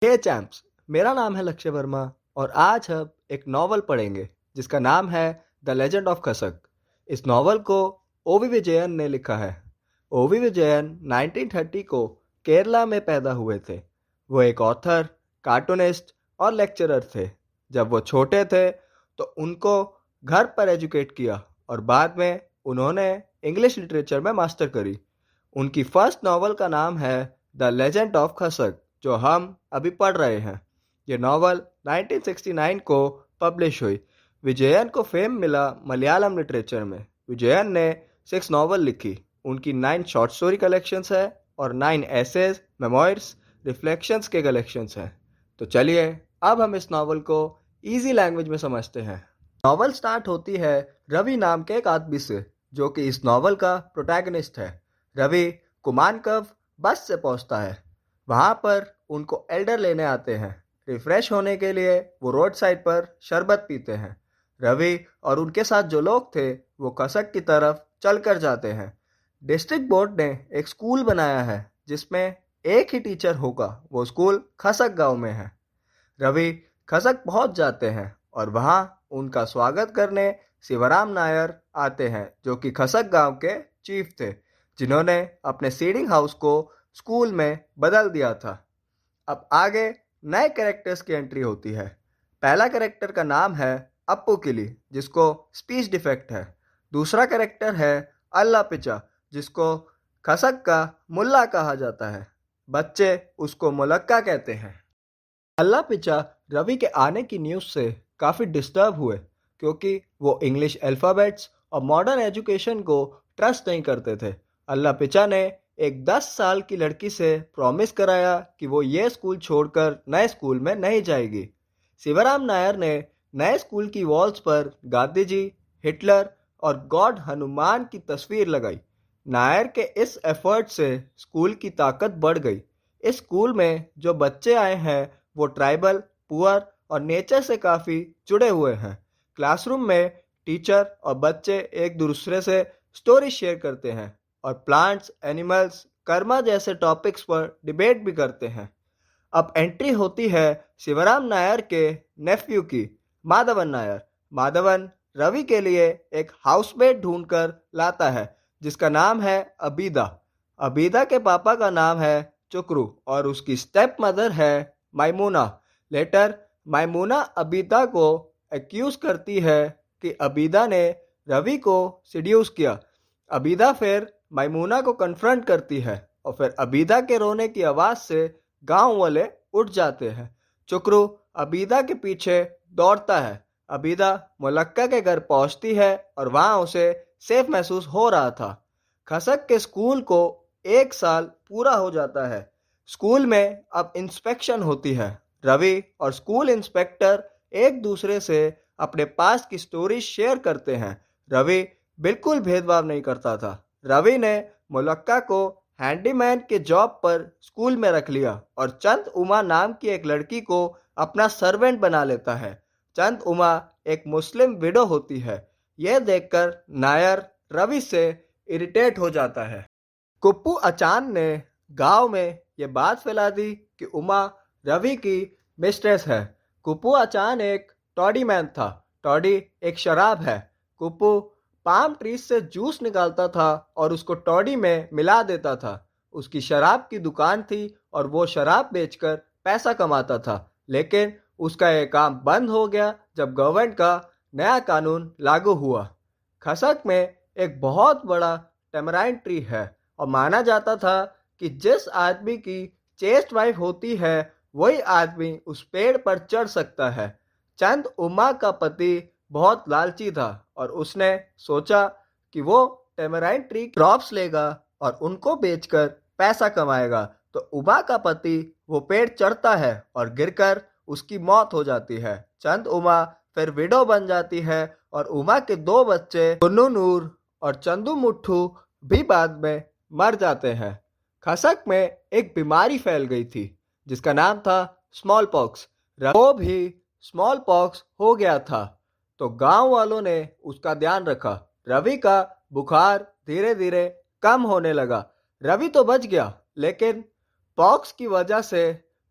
हे champs, मेरा नाम है लक्ष्य वर्मा और आज हम एक नॉवल पढ़ेंगे जिसका नाम है द लेजेंड ऑफ खसक। इस नॉवल को ओवी विजयन ने लिखा है। ओवी विजयन 1930 को केरला में पैदा हुए थे। वो एक ऑथर, कार्टूनिस्ट और लेक्चरर थे। जब वो छोटे थे तो उनको घर पर एजुकेट किया और बाद में उन्होंने इंग्लिश लिटरेचर में मास्टर करी। उनकी फर्स्ट नॉवल का नाम है द लेजेंड ऑफ खसक, जो हम अभी पढ़ रहे हैं। ये नॉवल 1969 को पब्लिश हुई। विजयन को फेम मिला मलयालम लिटरेचर में। विजयन ने 6 नॉवल लिखी। उनकी 9 शॉर्ट स्टोरी कलेक्शंस है और 9 एसेज, मेमोइर्स, रिफ्लेक्शंस के कलेक्शंस हैं। तो चलिए अब हम इस नॉवल को इजी लैंग्वेज में समझते हैं। नॉवल स्टार्ट होती है रवि नाम के एक आदमी से, जो कि इस नॉवल का प्रोटैगनिस्ट है। रवि कुमानकव बस से पहुंचता है। वहां पर उनको एल्डर लेने आते हैं। रिफ्रेश होने के लिए वो रोड साइड पर शरबत पीते हैं। रवि और उनके साथ जो लोग थे वो कसक की तरफ चलकर जाते हैं। डिस्ट्रिक्ट बोर्ड ने एक स्कूल बनाया है जिसमें एक ही टीचर होगा। वो स्कूल खसक गांव में है। रवि खसक पहुंच जाते हैं और वहां उनका स्वागत करने शिवराम नायर आते हैं, जो कि खसक गांव के चीफ थे, जिन्होंने अपने सीडिंग हाउस को स्कूल में बदल दिया था। अब आगे नए कैरेक्टर्स की एंट्री होती है। पहला कैरेक्टर का नाम है अप्पू किली, जिसको स्पीच डिफेक्ट है। दूसरा कैरेक्टर है अल्लाह पिचा, जिसको खसक का मुल्ला कहा जाता है। बच्चे उसको मुलक्का कहते हैं। अल्लाह पिचा रवि के आने की न्यूज़ से काफ़ी डिस्टर्ब हुए, क्योंकि वो इंग्लिश अल्फ़ाबेट्स और मॉडर्न एजुकेशन को ट्रस्ट नहीं करते थे। अल्लाह पिचा ने एक 10 साल की लड़की से प्रॉमिस कराया कि वो ये स्कूल छोड़कर नए स्कूल में नहीं जाएगी। शिवराम नायर ने नए स्कूल की वॉल्स पर गांधी जी, हिटलर और गॉड हनुमान की तस्वीर लगाई। नायर के इस एफर्ट से स्कूल की ताकत बढ़ गई। इस स्कूल में जो बच्चे आए हैं वो ट्राइबल, पुअर और नेचर से काफ़ी जुड़े हुए हैं। क्लासरूम में टीचर और बच्चे एक दूसरे से स्टोरी शेयर करते हैं और प्लांट्स, एनिमल्स, कर्मा जैसे टॉपिक्स पर डिबेट भी करते हैं। अब एंट्री होती है शिवराम नायर के नेफ्यू की, माधवन नायर। माधवन रवि के लिए एक हाउसमेट ढूंढकर लाता है जिसका नाम है अबीदा। अबीदा के पापा का नाम है चुकरू और उसकी स्टेप मदर है मायमूना। लेटर मायमूना अबीदा को एक्यूज करती है कि अबीदा ने रवि को सिड्यूस किया। अबीदा फिर मायमूना को कन्फ्रंट करती है और फिर अबीदा के रोने की आवाज़ से गांव वाले उठ जाते हैं। चुकरू अबीदा के पीछे दौड़ता है। अबीदा मुलक्का के घर पहुंचती है और वहां उसे सेफ महसूस हो रहा था। खसक के स्कूल को 1 साल पूरा हो जाता है। स्कूल में अब इंस्पेक्शन होती है। रवि और स्कूल इंस्पेक्टर एक दूसरे से अपने पास की स्टोरी शेयर करते हैं। रवि बिल्कुल भेदभाव नहीं करता था। रवि ने मुलक्का को हैंडीमैन के जॉब पर स्कूल में रख लिया और चंद उमा नाम की एक लड़की को अपना सर्वेंट बना लेता है। चंद उमा एक मुस्लिम विडो होती है। यह देखकर नायर रवि से इरिटेट हो जाता है। कुप्पू अचान ने गांव में ये बात फैला दी कि उमा रवि की मिस्ट्रेस है। कुप्पू अचान एक टॉडी मैन था। टॉडी एक शराब है। कुप्पू पाम ट्रीज से जूस निकालता था और उसको टॉडी में मिला देता था। उसकी शराब की दुकान थी और वो शराब बेचकर पैसा कमाता था। लेकिन उसका ये काम बंद हो गया जब गवर्नमेंट का नया कानून लागू हुआ। खसक में एक बहुत बड़ा टेमराइन ट्री है और माना जाता था कि जिस आदमी की चेस्ट वाइफ होती है वही आदमी उस पेड़ पर चढ़ सकता है। चंद उमा का पति बहुत लालची था और उसने सोचा कि वो टेमराइन ट्री क्रॉप्स लेगा और उनको बेचकर पैसा कमाएगा। तो उमा का पति वो पेड़ चढ़ता है और गिरकर उसकी मौत हो जाती है। चंद उमा फिर विडो बन जाती है और उमा के 2 बच्चे गुन्नू नूर और चंदू मुट्ठू भी बाद में मर जाते हैं। खसक में एक बीमारी फैल गई थी जिसका नाम था स्मॉल पॉक्स। वो भी स्मॉल पॉक्स हो गया था तो गांव वालों ने उसका ध्यान रखा। रवि का बुखार धीरे धीरे कम होने लगा। रवि तो बच गया, लेकिन पॉक्स की वजह से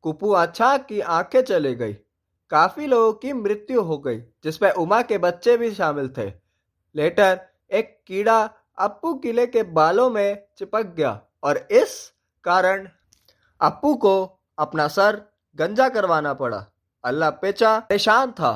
कुपुआछा की आंखें चली गई। काफी लोगों की मृत्यु हो गई, जिसमें उमा के बच्चे भी शामिल थे। लेटर एक कीड़ा अप्पू किले के बालों में चिपक गया और इस कारण अप्पू को अपना सर गंजा करवाना पड़ा। अल्लाह पेचा परेशान था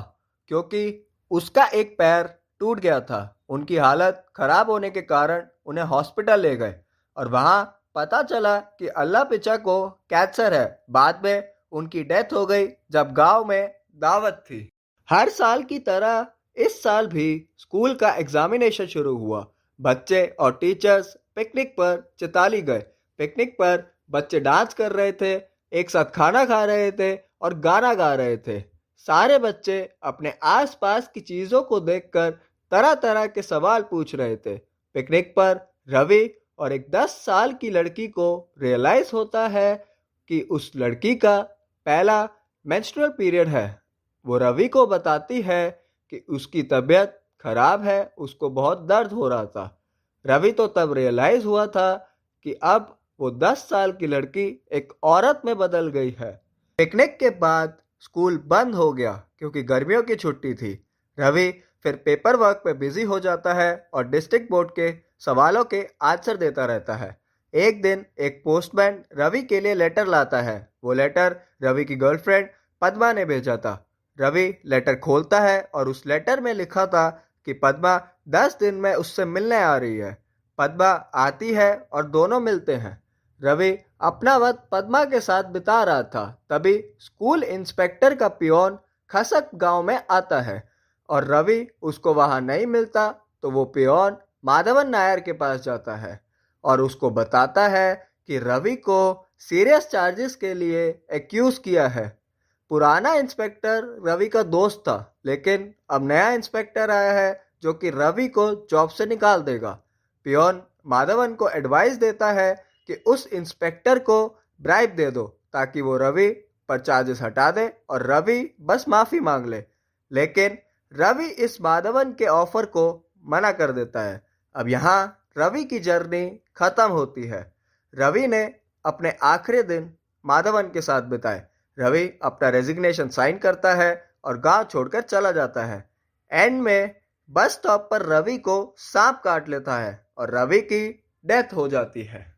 क्योंकि उसका एक पैर टूट गया था। उनकी हालत खराब होने के कारण उन्हें हॉस्पिटल ले गए और वहां पता चला कि अल्लाह पेचा को कैंसर है। बाद में उनकी डेथ हो गई जब गांव में दावत थी। हर साल की तरह इस साल भी स्कूल का एग्जामिनेशन शुरू हुआ। बच्चे और टीचर्स पिकनिक पर चिताली गए। पिकनिक पर बच्चे डांस कर रहे थे, एक साथ खाना खा रहे थे और गाना गा रहे थे। सारे बच्चे अपने आसपास की चीजों को देखकर तरह तरह के सवाल पूछ रहे थे। पिकनिक पर रवि और एक 10 साल की लड़की को रियलाइज होता है कि उस लड़की का पहला मेंस्ट्रुअल पीरियड है। वो रवि को बताती है कि उसकी तबीयत खराब है, उसको बहुत दर्द हो रहा था। रवि तो तब रियलाइज हुआ था कि अब वो 10 साल की लड़की एक औरत में बदल गई है। पिकनिक के बाद स्कूल बंद हो गया क्योंकि गर्मियों की छुट्टी थी। रवि फिर पेपर वर्क पे बिजी हो जाता है और डिस्ट्रिक्ट बोर्ड के सवालों के आंसर देता रहता है। एक दिन एक पोस्टमैन रवि के लिए लेटर लाता है। वो लेटर रवि की गर्लफ्रेंड पद्मा ने भेजा था। रवि लेटर खोलता है और उस लेटर में लिखा था कि पद्मा 10 दिन में उससे मिलने आ रही है। पद्मा आती है और दोनों मिलते हैं। रवि अपना वक्त पद्मा के साथ बिता रहा था, तभी स्कूल इंस्पेक्टर का पियोन खसक गांव में आता है और रवि उसको वहां नहीं मिलता तो वो पियोन माधवन नायर के पास जाता है और उसको बताता है कि रवि को सीरियस चार्जेस के लिए एक्यूज किया है। पुराना इंस्पेक्टर रवि का दोस्त था, लेकिन अब नया इंस्पेक्टर आया है जो कि रवि को जॉब से निकाल देगा। पियोन माधवन को एडवाइस देता है कि उस इंस्पेक्टर को ब्राइब दे दो ताकि वो रवि पर चार्जेस हटा दे और रवि बस माफी मांग ले। लेकिन रवि इस माधवन के ऑफर को मना कर देता है। अब यहाँ रवि की जर्नी खत्म होती है। रवि ने अपने आखिरी दिन माधवन के साथ बिताए। रवि अपना रेजिग्नेशन साइन करता है और गांव छोड़कर चला जाता है। एंड में बस स्टॉप पर रवि को सांप काट लेता है और रवि की डेथ हो जाती है।